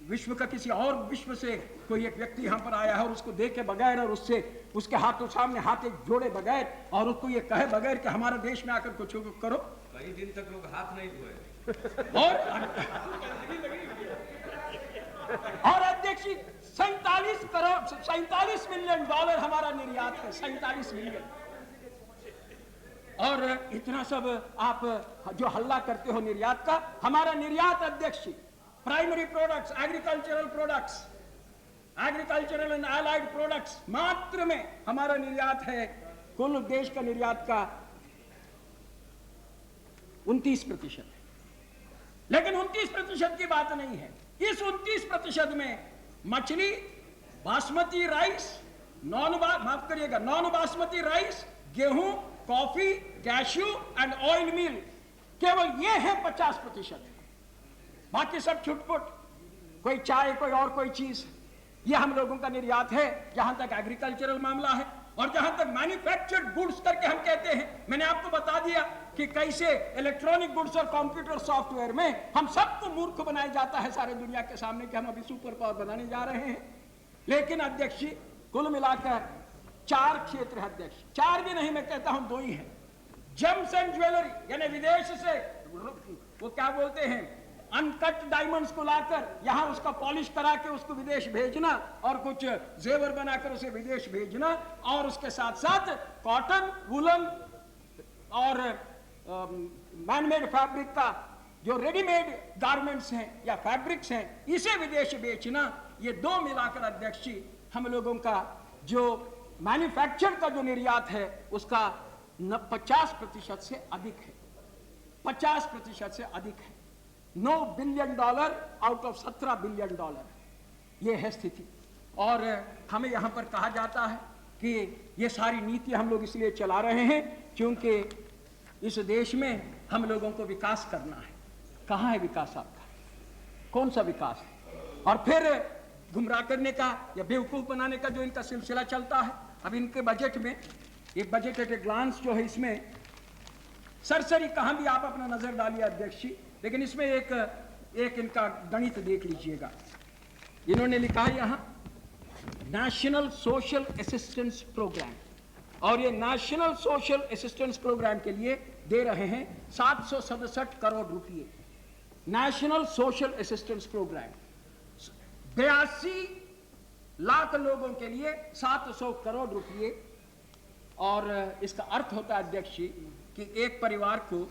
विश्व का किसी और विश्व से कोई एक व्यक्ति यहां पर आया है और उसको देखे बगैर और उससे उसके हाथों सामने हाथ एक जोड़े बगैर और उसको ये कहे बगैर कि हमारे देश में आकर कुछ करो, कई दिन तक लोग हाथ नहीं धोए। और अध्यक्ष जी, 47 मिलियन डॉलर हमारा निर्यात है, 47 मिलियन। और इतना सब आप जो हल्ला करते हो निर्यात का, हमारा निर्यात अध्यक्ष जी, primary products, agricultural and allied products मात्र में हमारा निर्यात है कुल देश का निर्यात का 29% है। लेकिन 29% की बात नहीं है। इस 29% में मछली, basmati rice, non basmati rice, गेहूं, कॉफी, कैश्यू एंड ऑयल मिल, केवल ये है 50%। बाकी सब छुटपुट, कोई चाय, कोई और कोई चीज, ये हम लोगों का निर्यात है जहां तक एग्रीकल्चरल मामला है। और जहां तक मैन्युफैक्चर्ड गुड्स करके हम कहते हैं, मैंने आपको बता दिया कि कैसे इलेक्ट्रॉनिक गुड्स और कंप्यूटर सॉफ्टवेयर में हम सबको मूर्ख बनाया जाता है सारे दुनिया के सामने कि हम अभी सुपर पावर बनाने जा रहे हैं। लेकिन अध्यक्ष जी, कुल मिलाकर 4 क्षेत्र है अध्यक्ष, 4 भी नहीं, मैं कहता हूं 2 ही है। जेम्स एंड ज्वेलरी, यानी विदेश से वो क्या बोलते हैं, अनकट डायमंड्स को लाकर यहां उसका पॉलिश करा के उसको विदेश भेजना और कुछ जेवर बनाकर उसे विदेश भेजना, और उसके साथ साथ कॉटन, वुलन और मैनमेड फैब्रिक का जो रेडीमेड गारमेंट्स हैं या फैब्रिक्स हैं, इसे विदेश बेचना। ये 2 मिलाकर अध्यक्ष जी हम लोगों का जो मैन्युफैक्चर का जो निर्यात है उसका 50% से अधिक है, 50% से अधिक है। $9 बिलियन आउट ऑफ $17 बिलियन, ये है स्थिति। और हमें यहाँ पर कहा जाता है कि ये सारी नीति हम लोग इसलिए चला रहे हैं क्योंकि इस देश में हम लोगों को विकास करना है। कहाँ है विकास आपका? कौन सा विकास है? और फिर गुमराह करने का या बेवकूफ़ बनाने का जो इनका सिलसिला चलता है। अब इनके बजट में, ये बजट एट ए ग्लांस जो है, इसमें सरसरी कहाँ भी आप अपना नजर डालिए अध्यक्ष जी, लेकिन इसमें एक इनका गणित देख लीजिएगा। इन्होंने लिखा है यहाँ नेशनल सोशल असिस्टेंस प्रोग्राम, और ये नेशनल सोशल असिस्टेंस प्रोग्राम के लिए दे रहे हैं 767 करोड़ रुपए। National social assistance programme 82 lakh लोगों के लिए 700 करोड़ रुपए। और इसका अर्थ होता है अध्यक्ष जी कि एक परिवार को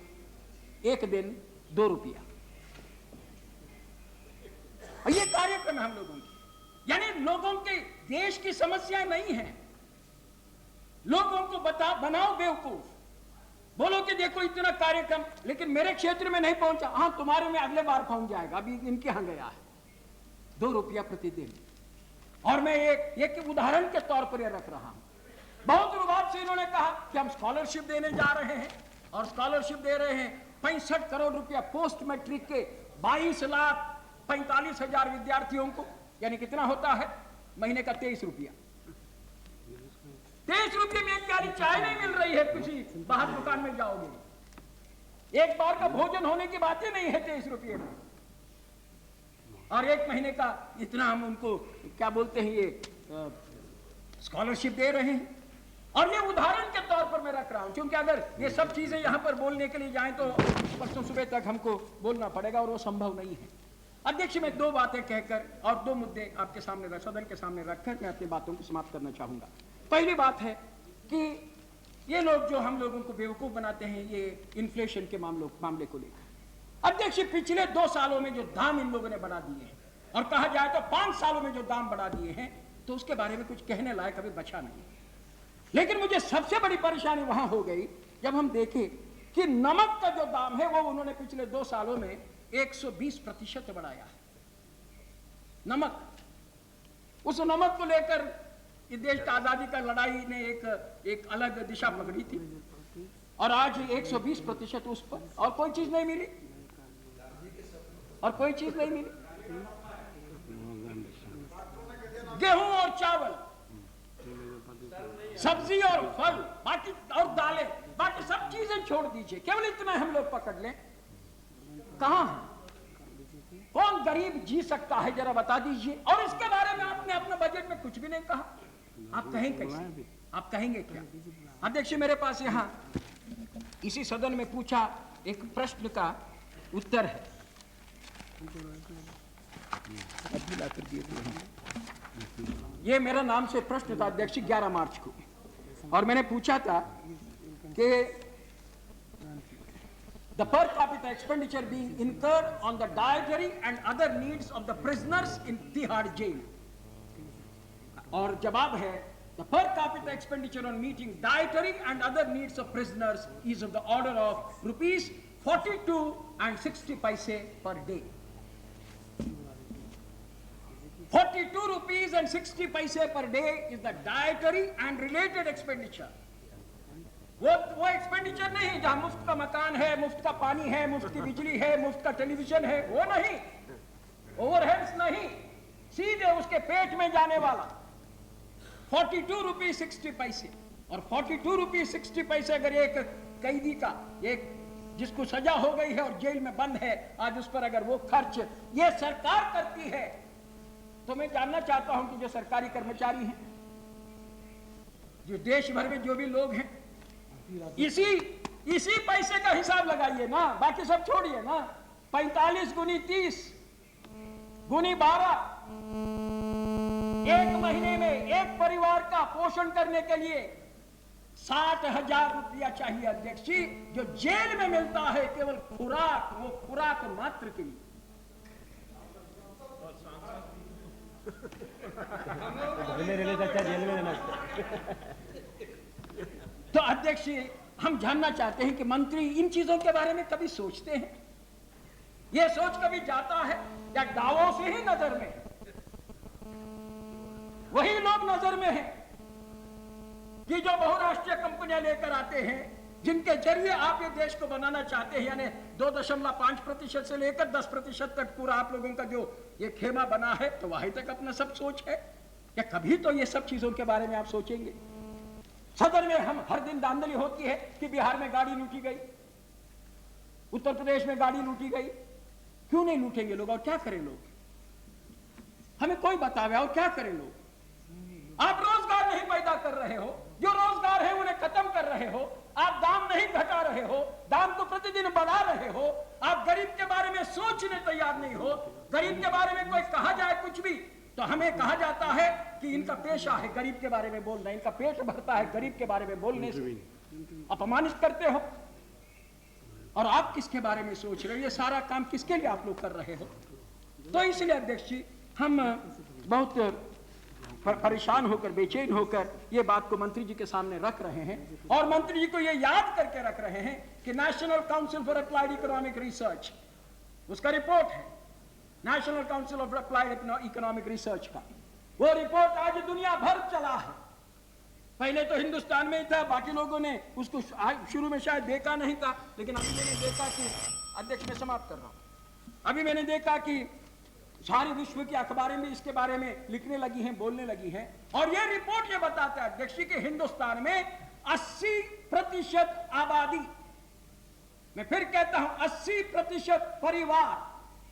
एक दिन 2 रुपया। और ये कार्यक्रम है हम लोगों की, यानी लोगों के देश की समस्याएं नहीं है। लोगों को बनाओ बेवकूफ, बोलो कि देखो इतना कार्यक्रम, लेकिन मेरे क्षेत्र में नहीं पहुंचा, हाँ तुम्हारे में अगले बार पहुंच जाएगा, अभी इनके यहां गया है 2 रुपया प्रतिदिन। और मैं एक उदाहरण के तौर पर यह रख रहा हूं। बहुत रुबाब से इन्होंने कहा कि हम स्कॉलरशिप देने जा रहे हैं, और स्कॉलरशिप दे रहे हैं 65 करोड़ रुपया पोस्ट मैट्रिक के 22,45,000 विद्यार्थियों को, यानी कितना होता है महीने का 23 रुपया। 23 रुपये में एक प्याली चाय नहीं मिल रही है, किसी बाहर दुकान में जाओगे, एक बार का भोजन होने की बातें नहीं है 23 रुपये में। और 1 महीने का इतना हम उनको क्या बोलते हैं, ये स्कॉलरशिप दे रहे हैं। और ये उदाहरण के तौर पर मैं रख रहा हूं, क्योंकि अगर ये सब चीजें यहां पर बोलने के लिए जाएं तो परसों सुबह तक हमको बोलना पड़ेगा, और वो संभव नहीं है। अध्यक्ष, मैं 2 बातें कहकर और 2 मुद्दे आपके सामने, सदन के सामने रखकर मैं अपनी बातों को समाप्त करना चाहूंगा। पहली बात है कि ये लोग जो हम लोगों को बेवकूफ बनाते हैं, ये इन्फ्लेशन के मामले को लेकर। अध्यक्ष, पिछले 2 सालों में जो दाम इन लोगों ने बढ़ा दिए हैं, और कहा जाए तो 5 सालों में जो दाम बढ़ा दिए हैं, तो उसके बारे में कुछ कहने लायक अभी बचा नहीं। लेकिन मुझे सबसे बड़ी परेशानी वहां हो गई जब हम देखें कि नमक का जो दाम है वो उन्होंने पिछले 2 सालों में 120% बढ़ाया है। नमक, उस नमक को लेकर इस देश का आजादी का लड़ाई ने एक अलग दिशा पकड़ी थी। और आज 120% उस पर, और कोई चीज नहीं मिली, और कोई चीज नहीं मिली। गेहूं और चावल, सब्जी और फल, बाकी और दालें, बाकी सब चीजें छोड़ दीजिए, केवल इतना हम लोग पकड़ लें। कहां है? कौन गरीब जी सकता है, जरा बता दीजिए। और इसके बारे में आपने अपने बजट में कुछ भी नहीं कहा। आप कहेंगे कैसे? आप कहेंगे क्या? अध्यक्ष, मेरे पास यहाँ इसी सदन में पूछा एक प्रश्न का उत्तर है। ये मेरा नाम से प्रश्न था अध्यक्ष 11 मार्च को, और मैंने पूछा था कि the per capita expenditure being incurred on the dietary and other needs of the prisoners in Tihar jail, और जवाब है the per capita expenditure on meeting dietary and other needs of prisoners is of the order of rupees 42.60 per day. 42 rupees and 60 paise per day is the dietary and related expenditure. वो expenditure नहीं जहां मुफ्त का मकान है, मुफ्त का पानी है, मुफ्त की बिजली है, मुफ्त का टेलीविजन है, वो नहीं, ओवरहेड्स नहीं, सीधे उसके पेट में जाने वाला 42 रुपीज 60 पैसे। और 42 रुपीज 60 पैसे अगर एक कैदी का, एक जिसको सजा हो गई है और जेल में बंद है, आज उस पर अगर वो खर्च ये सरकार करती है, तो मैं जानना चाहता हूं कि जो सरकारी कर्मचारी हैं, जो देश भर में जो भी लोग हैं, इसी पैसे का हिसाब लगाइए ना, बाकी सब छोड़िए ना। 45 गुनी 30 गुनी 12, एक महीने में एक परिवार का पोषण करने के लिए 60,000 रुपया चाहिए अध्यक्ष जी, जो जेल में मिलता है केवल खुराक, वो खुराक मात्र के लिए। तो अध्यक्ष जी, हम जानना चाहते हैं कि मंत्री इन चीजों के बारे में कभी सोचते हैं? यह सोच कभी जाता है या दावों से ही नजर में? वही लोग नजर में हैं कि जो बहुराष्ट्रीय कंपनियां लेकर आते हैं, जिनके जरिए आप ये देश को बनाना चाहते हैं, यानी 2.5% से लेकर 10% तक पूरा आप लोगों का जो ये खेमा बना है, तो वहीं तक अपना सब सोच है। या कभी तो ये सब चीजों के बारे में आप सोचेंगे? सदन में हम हर दिन धांधली होती है कि बिहार में गाड़ी लूटी गई, उत्तर प्रदेश में गाड़ी लूटी गई। क्यों नहीं लूटेंगे लोग, और क्या करें लोग? हमें कोई बतावे, और क्या करें लोग? आप रोजगार नहीं पैदा कर रहे हो, जो रोजगार है उन्हें खत्म कर रहे हो। आप दाम नहीं घटा रहे हो, दाम तो प्रतिदिन बढ़ा रहे हो। आप गरीब के बारे में सोचने तैयार नहीं हो। गरीब के बारे में कोई कहा जाए कुछ भी, तो हमें कहा जाता है कि इनका पेशा है गरीब के बारे में बोलना, इनका पेट भरता है गरीब के बारे में बोलने से। अपमानित करते हो। और आप किसके बारे में सोच रहे हो? ये सारा काम किसके लिए आप लोग कर रहे हो? तो इसलिए अध्यक्ष जी, हम बहुत परेशान होकर, बेचैन होकर ये बात को मंत्री जी के सामने रख रहे हैं, और मंत्री जी को ये याद करके रख रहे हैं कि national council for applied economic research, उसका रिपोर्ट है, national council of applied economic research का, वो रिपोर्ट आज दुनिया भर चला है। पहले तो हिंदुस्तान में ही था, बाकी लोगों ने उसको शुरू में शायद देखा नहीं था, लेकिन अभी मैंने देखा कि, अध्यक्ष मैं समाप्त कर रहा हूं, अभी मैंने देखा कि सारे विश्व की अखबारें भी इसके बारे में लिखने लगी हैं, बोलने लगी हैं। और ये रिपोर्ट ये बताता है अध्यक्ष जी कि हिंदुस्तान में 80% आबादी, मैं फिर कहता हूं 80% परिवार,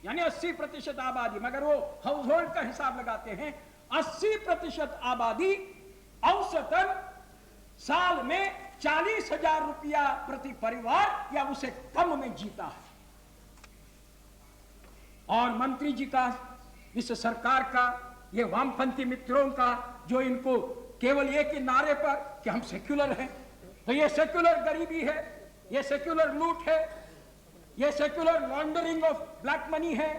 यानी 80% आबादी, मगर वो हाउस होल्ड का हिसाब लगाते हैं, 80% आबादी औसतन साल में 40,000 रुपया प्रति परिवार या उसे कम में जीता है। और मंत्री जी का, इस सरकार का, ये वामपंथी मित्रों का, जो इनको केवल एक ही नारे पर कि हम सेक्युलर हैं, तो ये सेक्युलर गरीबी है, ये सेक्युलर लूट है, ये secular laundering of black money है,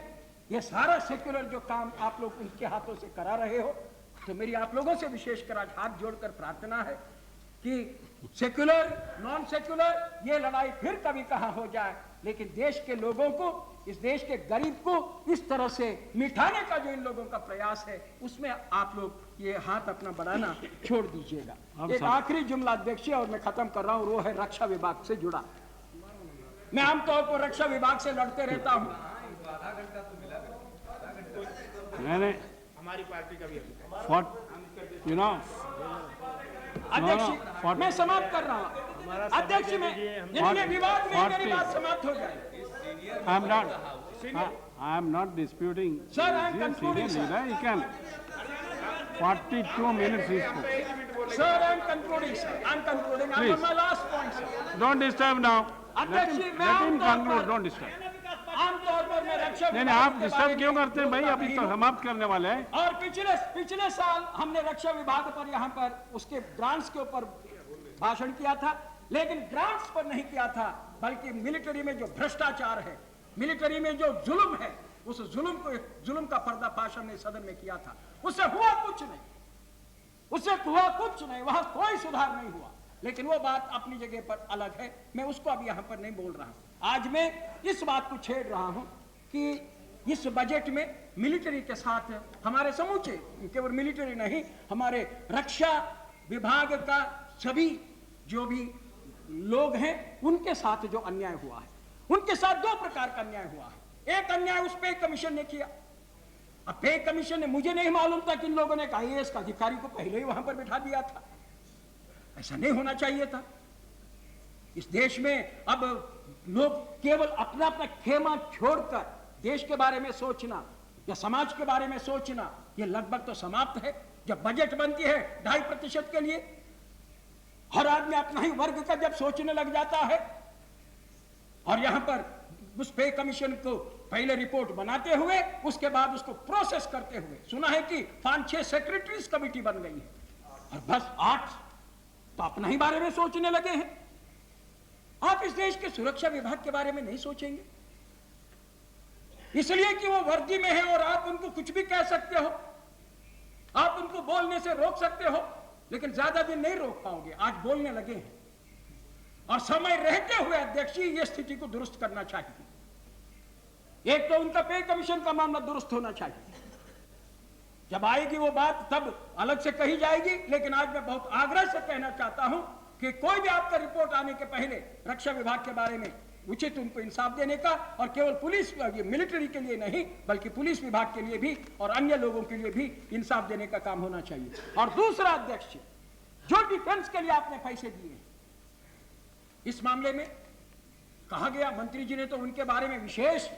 ये सारा सेक्युलर जो काम आप लोग उनके हाथों से करा रहे हो। तो मेरी आप लोगों से विशेषकर आज हाथ जोड़कर प्रार्थना है कि सेक्युलर नॉन सेक्युलर ये लड़ाई फिर कभी कहां हो जाए, लेकिन देश के लोगों को, इस देश के गरीब को इस तरह से मिटाने का जो इन लोगों का प्रयास है, उसमें आप लोग ये हाथ अपना बढ़ाना छोड़ दीजिएगा। एक आखिरी जुमला अध्यक्ष, और मैं खत्म कर रहा हूं, वो है रक्षा विभाग से जुड़ा। मैं आमतौर पर रक्षा विभाग से लड़ते रहता हूं। आधा घंटा तो मिला मैंने हमारी पार्टी का भी अध्यक्ष मैं समाप्त कर रहा हूं। अध्यक्ष में जितने विवाद में मेरी बात समाप्त हो जाए। I am not disputing. Sir, I am concluding, sir. You can. 42 minutes is spoken. Sir, I am concluding, sir. I am concluding. I am on my last point, sir. Don't disturb now. Let अध्यक्ष him, मैं let him आमतौर conclude. पर Don't disturb. आमतौर पर मैं रक्षा नहीं विभाग आप के डिस्टर्ब बारे क्यों में करते हैं भाई? बोल अभी रही तो हूं। समाप्त करने वाले हैं। और पिछले साल हमने रक्षा विभाग पर यहाँ पर उसके ग्रांट्स के ऊपर भाषण किया था, लेकिन ग्रांट्स पर नहीं किया था, बल्कि मिलिट्री में जो भ्रष्टाचार है, मिलिट्री में जो जुल्म है, उस जुल्म का पर्दाफाश हमने सदन में किया था। उससे हुआ कुछ नहीं, वहां कोई सुधार नहीं हुआ। लेकिन वो बात अपनी जगह पर अलग है, मैं उसको अब यहाँ पर नहीं बोल रहा हूं। आज मैं इस बात को छेड़ रहा हूं कि इस बजट में मिलिट्री के साथ हमारे समूचे, केवल मिलिट्री नहीं, हमारे रक्षा विभाग का सभी जो भी लोग हैं, उनके साथ जो अन्याय हुआ है, उनके साथ दो प्रकार का अन्याय हुआ है। एक अन्याय उस पे कमीशन ने किया। अब पे कमीशन ने, मुझे नहीं मालूम था कि इन लोगों ने IAS का अधिकारी को पहले ही वहां पर बिठा दिया था। ऐसा नहीं होना चाहिए था। इस देश में अब लोग केवल अपना अपना खेमा छोड़कर देश के बारे में सोचना या समाज के बारे में सोचना, यह लगभग तो समाप्त है। जब बजट बनती है 2.5% के लिए, हर आदमी अपना ही वर्ग का जब सोचने लग जाता है, और यहां पर उस पे कमीशन को पहले रिपोर्ट बनाते हुए, उसके बाद उसको प्रोसेस करते हुए, सुना है कि 5-6 सेक्रेटरीज कमेटी बन गई है, और बस 8 तो अपना ही बारे में सोचने लगे हैं। आप इस देश के सुरक्षा विभाग के बारे में नहीं सोचेंगे, इसलिए कि वो वर्दी में है और आप उनको कुछ भी कह सकते हो, आप उनको बोलने से रोक सकते हो, लेकिन ज्यादा दिन नहीं रोक पाओगे। आज बोलने लगे हैं, और समय रहते हुए अध्यक्ष जी ये स्थिति को दुरुस्त करना चाहिए। एक तो उनका पे कमीशन का मामला दुरुस्त होना चाहिए। जब आएगी वो बात तब अलग से कही जाएगी, लेकिन आज मैं बहुत आग्रह से कहना चाहता हूं कि कोई भी आपका रिपोर्ट आने के पहले रक्षा विभाग के बारे में उचित उनको इंसाफ देने का, और केवल पुलिस मिलिट्री के लिए नहीं बल्कि पुलिस विभाग के लिए भी और अन्य लोगों के लिए भी इंसाफ देने का काम होना चाहिए। और दूसरा अध्यक्ष, जो डिफेंस के लिए आपने पैसे दिए, इस मामले में कहा गया, मंत्री जी ने तो उनके बारे में विशेष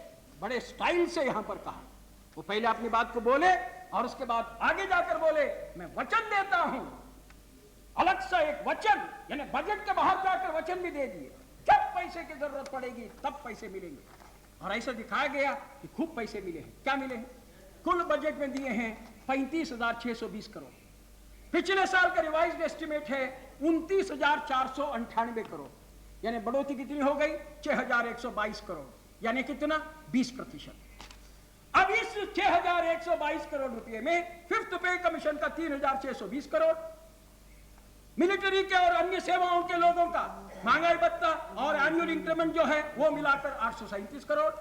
बड़े स्टाइल से यहां पर कहा। वो पहले अपनी बात को बोले और उसके बाद आगे जाकर बोले, मैं वचन देता हूं, अलग से एक वचन, यानी बजट के बाहर जाकर वचन भी दे दिए, जब पैसे की जरूरत पड़ेगी तब पैसे मिलेंगे। और ऐसा दिखाया गया कि खूब पैसे मिले हैं। क्या मिले हैं? कुल बजट में दिए हैं 35,620 करोड़। पिछले साल का रिवाइज्ड एस्टिमेट है 29,498 करोड़, यानी बढ़ोतरी कितनी हो गई? 6,122 करोड़, यानी कितना? 20%। अब इस 6,122 करोड़ रुपए में फिफ्थ पे कमीशन का 3,620 करोड़, मिलिट्री के और अन्य सेवाओं के लोगों का महंगाई भत्ता और एनुअल इंक्रीमेंट जो है वो मिलाकर 837 करोड़,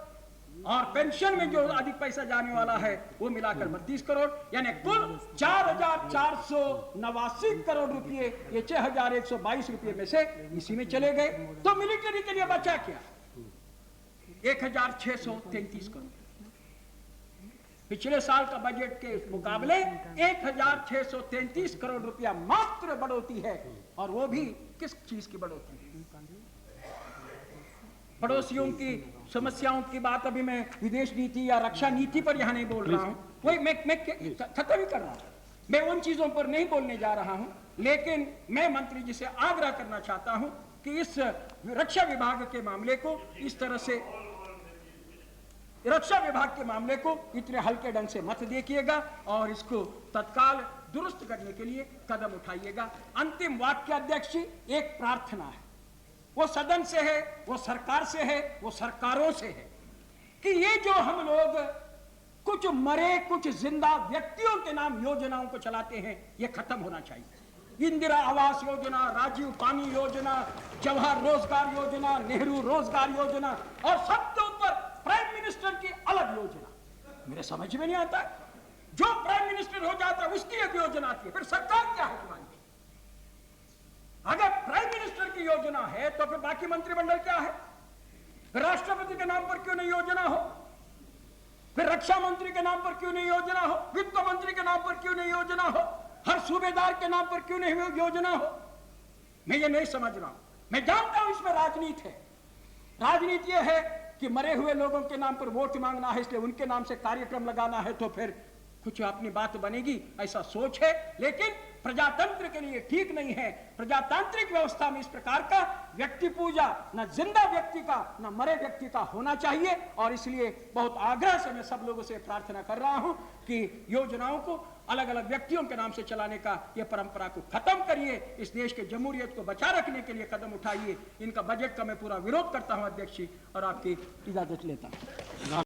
और पेंशन में जो अधिक पैसा जाने वाला है वो मिलाकर 32 करोड़, यानी कुल 4,489 करोड़ रुपए ये 6,122 रुपए में से इसी में चले गए। तो मिलिट्री के लिए बचा क्या? 1,633 करोड़। पिछले साल का बजट के मुकाबले 1,633 करोड़ रुपया मात्र बढ़ोतरी है, और वो भी किस चीज की बढ़ोतरी? पड़ोसियों की समस्याओं की बात अभी मैं विदेश नीति या रक्षा नीति पर यहां नहीं बोल रहा हूं, वही मैं खत्म ही कर रहा हूं, मैं उन चीजों पर नहीं बोलने जा रहा हूं। लेकिन मैं मंत्री जी से आग्रह करना चाहता हूं कि इस रक्षा विभाग के मामले को इस तरह से, रक्षा विभाग के मामले को इतने हल्के ढंग से मत देखिएगा और इसको तत्काल दुरुस्त करने के लिए कदम उठाइएगा। अंतिम वाक्य अध्यक्ष जी, एक प्रार्थना है, वो सदन से है, वो सरकार से है, वो सरकारों से है कि ये जो हम लोग कुछ मरे कुछ जिंदा व्यक्तियों के नाम योजनाओं को चलाते हैं, ये खत्म होना चाहिए। इंदिरा आवास योजना, राजीव पानी योजना, जवाहर रोजगार योजना, नेहरू रोजगार योजना और सबसे ऊपर प्राइम मिनिस्टर की अलग योजना। मेरे समझ में नहीं आता, जो प्राइम मिनिस्टर हो जाता है उसकी एक योजना आती है, फिर सरकार क्या है तुम्हारी? अगर प्राइम मिनिस्टर की योजना है तो फिर बाकी मंत्रिमंडल क्या है? फिर राष्ट्रपति के नाम पर क्यों नहीं योजना हो? फिर रक्षा मंत्री के नाम पर क्यों नहीं योजना हो? वित्त मंत्री के नाम पर क्यों नहीं योजना हो? हर सूबेदार के नाम पर क्यों नहीं योजना हो? मैं ये नहीं समझ रहा हूं। मैं जानता हूं इसमें राजनीति है। राजनीति यह है कि मरे हुए लोगों के नाम पर वोट मांगना है, इसलिए उनके नाम से कार्यक्रम लगाना है तो फिर कुछ अपनी बात बनेगी, ऐसा सोच है। लेकिन प्रजातंत्र के लिए ठीक नहीं है। प्रजातांत्रिक व्यवस्था में इस प्रकार का व्यक्ति पूजा न जिंदा व्यक्ति का न मरे व्यक्ति का होना चाहिए। और इसलिए बहुत आग्रह से मैं सब लोगों से प्रार्थना कर रहा हूं कि योजनाओं को अलग अलग व्यक्तियों के नाम से चलाने का ये परंपरा को खत्म करिए। इस देश के जमहूरियत को बचा रखने के लिए कदम उठाइए। इनका बजट का मैं पूरा विरोध करता हूं अध्यक्ष जी, और आपकी इजाजत लेता हूं।